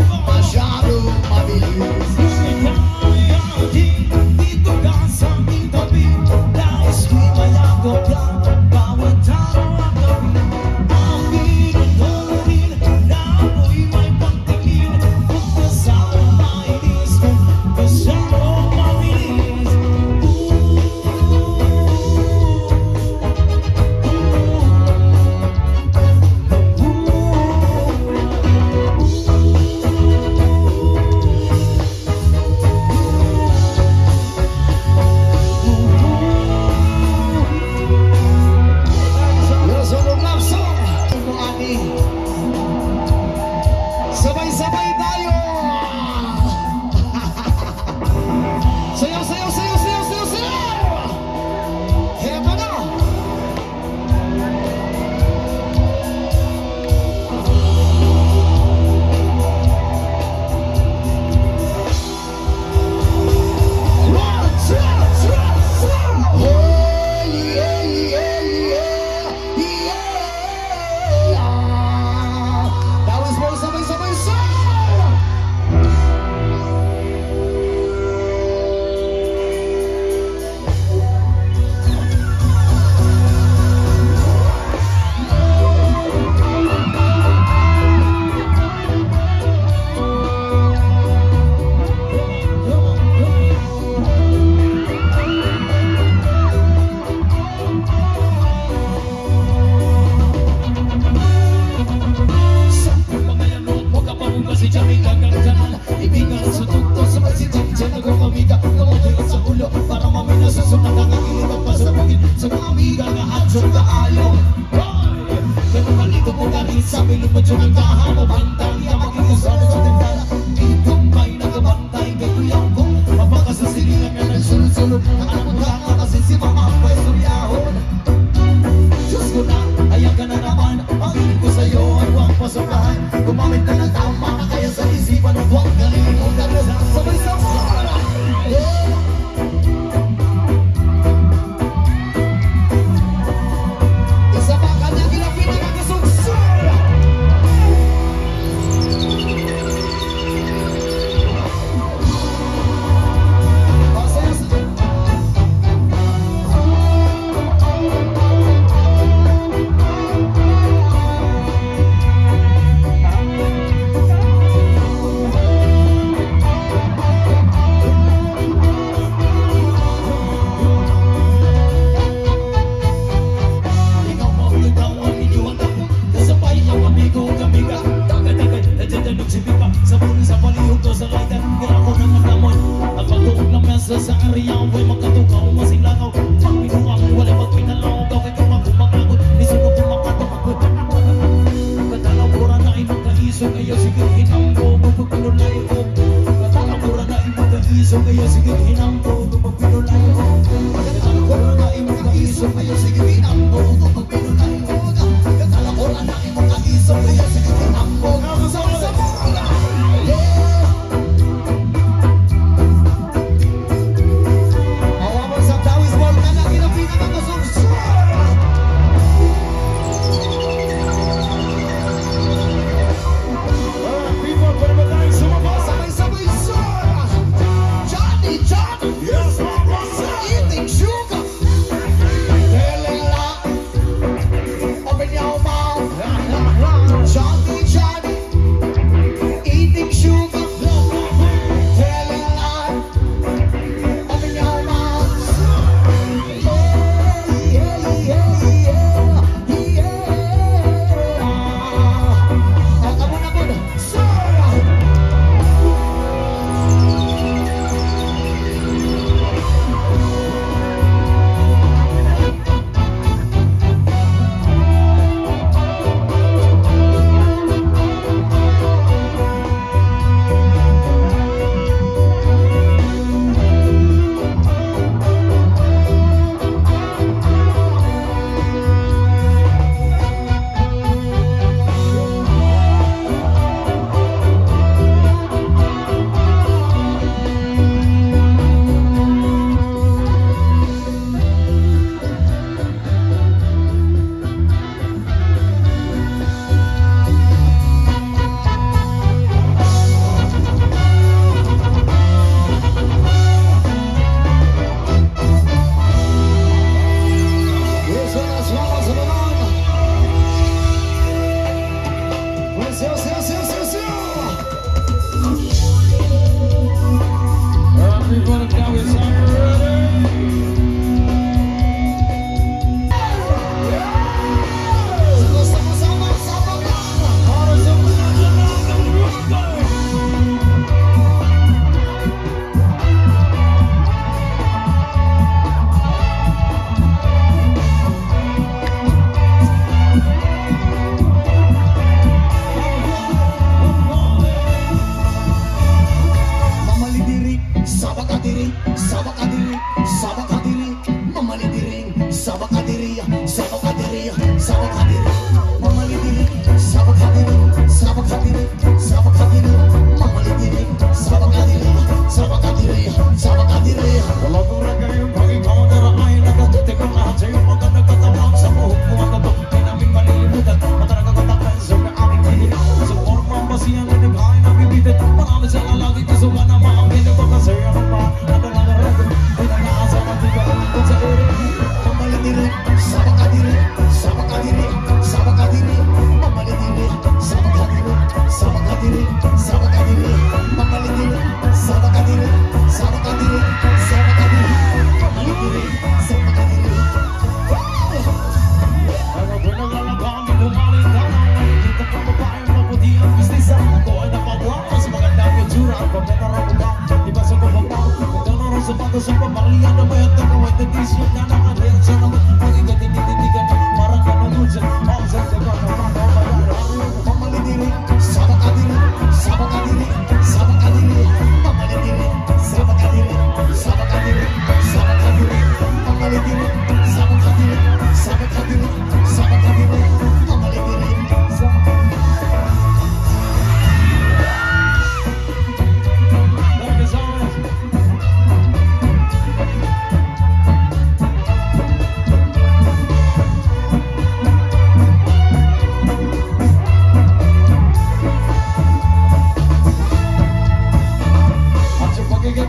masyado mabilis. Dito ka sa aking tabi, nais ko'y mayakap ka, bawat araw at gabi. Aking gagawin na ako'y may pagtingin, kung kasama mainis ko, masyado mabilis. Sabay-sabay tayo! Sayaw, sayaw, sayaw, sayaw, sayaw, sayaw! Heto na! One, two, three, four! Oh, yeah, yeah, yeah, yeah! That was more sabay-sabay sayaw! Ibigan sa tukto, sabay si Jim-Jim nagkakamiga, kamutin sa ulo para mamina sa sunod ang aking magpasabugin sa mga amiga na adsyon ka ayaw. Ganun malito mo kami sabi lumadyo ng kahamo bantay ang maging usano sa tindala. Itong may nagabantay kay kuyang ko mapakas sa siligan na nagsulod-sulod ang anak mo ka kasi si mama ang pwesto yahon. Diyos ko na, ayan ka na naman, ang hiling ko sa'yo ay huwag pasokahan. Gumamit ka ng tama na kaya sa isipan at huwag kalimutan mo sa sabay-sabay. Isa pa kanyang ginapin na kasunsura! Sa ariyaw, way magkatukaw, masilakaw. Pag pinuha mo, wala magpinalaw. Daw kay kumagumagagod, isunog kumakatapagod. Katalaw pura na imong kaiso, kaya sige hinambo. Kapag pinulay ko, katalaw pura na imong kaiso, kaya sige hinambo. Kapag pinulay ko, katalaw pura na imong kaiso, kaya sige hinambo. Kapag pinulay ko, katalaw pura na imong kaiso, kaya sige hinambo. Eating sugar, telling Sayo, sayo, sayo, sayo, sayo. Everybody down with sama-sama, sama-sama. Harus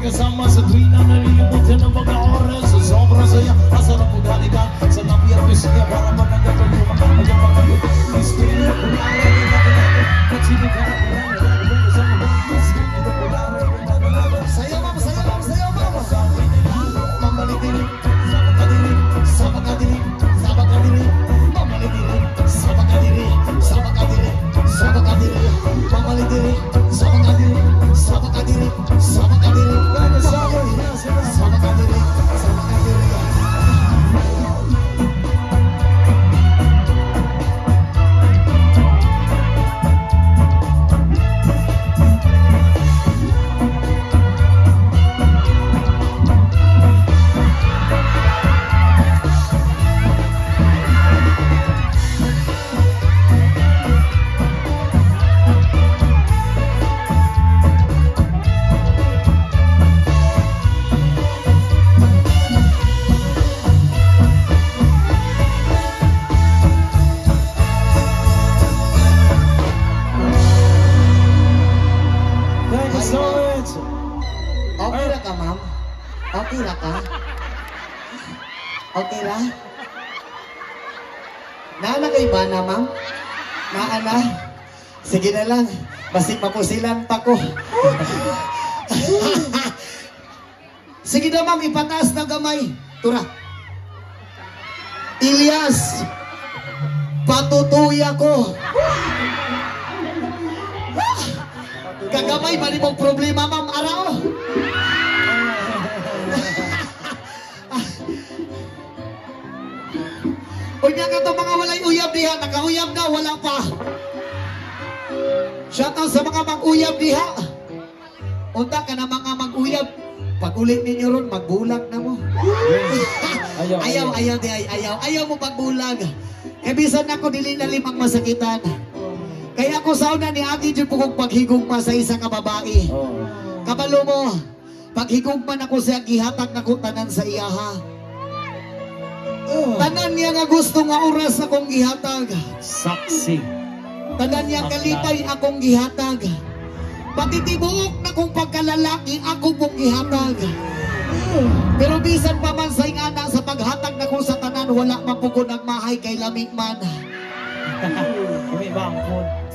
kasama sa tuwina, nalilimutan ng mga oras. Sa sobrang saya, masarap po daligan sa labi at pisngi para managagal yung mga pagkakas. Pisngi na po nalang nagsili ka na po nalang sa mga pisngi na po nalang. Sayo mama, sayo mama, sayo mama. Mamalitili, sabakadili, sabakadili, sabakadili. Mamalitili, sabakadili, sabakadili, sabakadili. Mamalitili, sabakadili, sabakadili, sabakadili. Okay ra ka, ma'am? Okay ra ka? Okay ra? Naana kay ba na, ma'am? Naana? Sige na lang. Basig mapusilan pa ko. Sige na, ma'am. Ipataas na gamay. Tura. Ilyas, patutuya ko. Kagamay, mali mong problema, ma'am. Araw. Unya ka to mga walay uyab diha. Nakauyab na, wala pa. Shout out sa mga mag-uyab diha. Unta ka na mga mag-uyab. Pag ulit ninyo ron, magbulag na mo. Ayaw mo magbulag. Kabisan ako dili na limang masakitan. Kaya ako sauna ni ati dyan po kong paghigugma sa isa ka babae. Kabalo mo, paghigugman ako siya, gihatag na ko tanan sa iyaha. Tanan niya nga gusto nga oras akong gihatag. Saksi. Tanan niya kalipay akong gihatag. Pati tibuok na kong pagkalalaki ako pong gihatag. Pero bisan pa man sa ingana sa paghatag na ko sa tanan, wala man po ko nagmahay kay lamig man. Kami bangkod.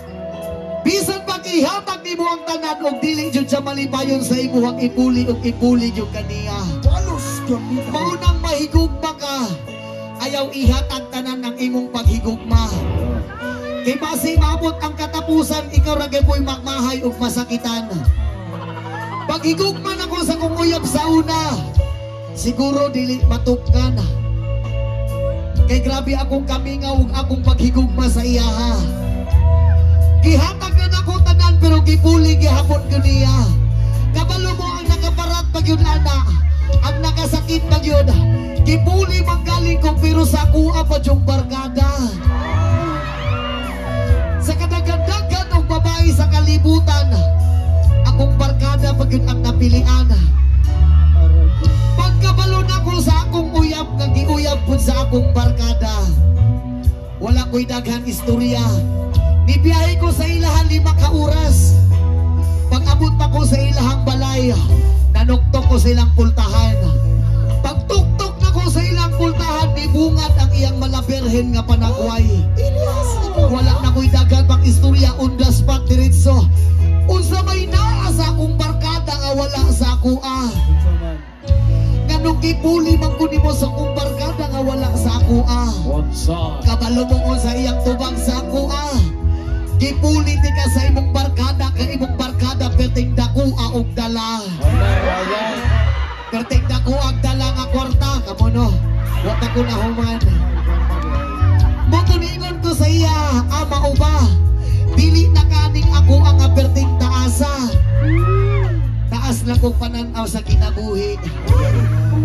Bisan pag ihatag nimo ang tanan og dili jud sa malipayon sa imuhang ipuli og ipuli jud kaniya. Palos kami. Maunang mahigugma ka, ayaw ihatag tanan ang imong paghigugma. Kay basi maabot ang katapusan, ikaw ra gyud magmahay og masakitan. Paghigugma nako sa kong uyab sa una, siguro dili matukkan. Kay grabe akong kamingaw ug akong paghigugma sa iyaha. Gihatag na nako tanan pero gipuli gihapon ko niya. Kabalo mo ang nakaparat pag yun ana, ang nakasakit pag yun. Gipuli manggaling ko pero sa kuha pa yung barkada. Sa kadagadagan ng babae sa kalibutan, akong barkada pag yun ang napilian. Pagkabalo na ko sa akong uyab, nagiuyab po sa akong barkada. Wala ko'y daghang istorya. Nibiyahe ko sa ilahan 5 ka oras. Pag abot pa ko sa ilahang balay, nanuktok ko sa ilang pultahan. Pag tuktok na ko sa ilang pultahan, nibungat ang iyang malaberhen nga panagway. Wala na ko'y daghang pang istorya, on the spot diretso. Unsa may naa sa akong barkada nga wala sa ako Nganong gipuli man ko nimo sa akong barkada nga wala sa ako Kabalo mo sa iyang tubang sa ako Gipuli di ka sa imong barkada, ka imong barkada perting dakua og dala. Perting dakua og dala nga kwarta, kamo no. Wa ko na human. Motuningon ko sa iya, ama o ba? Dili na kaning ako ang aperting taasa. Taas lang kong pananaw sa kinabuhi.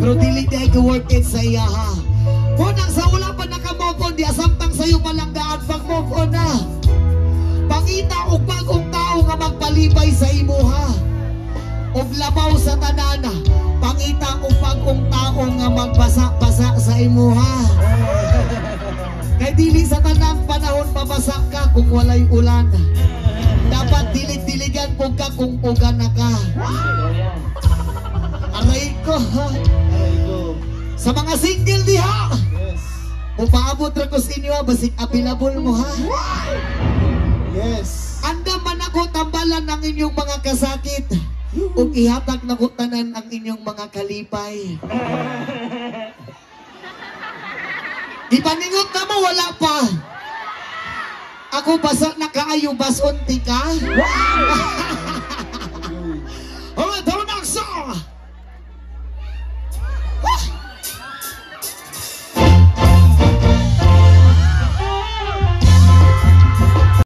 Pero dili di ko work it sa iya ha. Munang sa wala pa naka-move on, di asamtang sa'yo palang daan pag-move on na. Pangita og bagong tao nga magpalibay sa imuha. Og labaw sa tanana. Pangita og bagong tao nga magbasa-basa sa imuha. Kay dili sa tanang panahon mabasa ka kung walay ulan. Dapat dilig-diligan po ka kung ugan na ka. Aray ko. Sa mga single diha. Kung paabot ra ko sa inyo, basig available mo ha. Yes. Anda man ako tambalan ng inyong mga kasakit ug ihatag na ko tanan ang inyong mga kalipay. Ipaningot na mo, wala pa. Ako basa na kaayo basunti ka? Oh, don't song.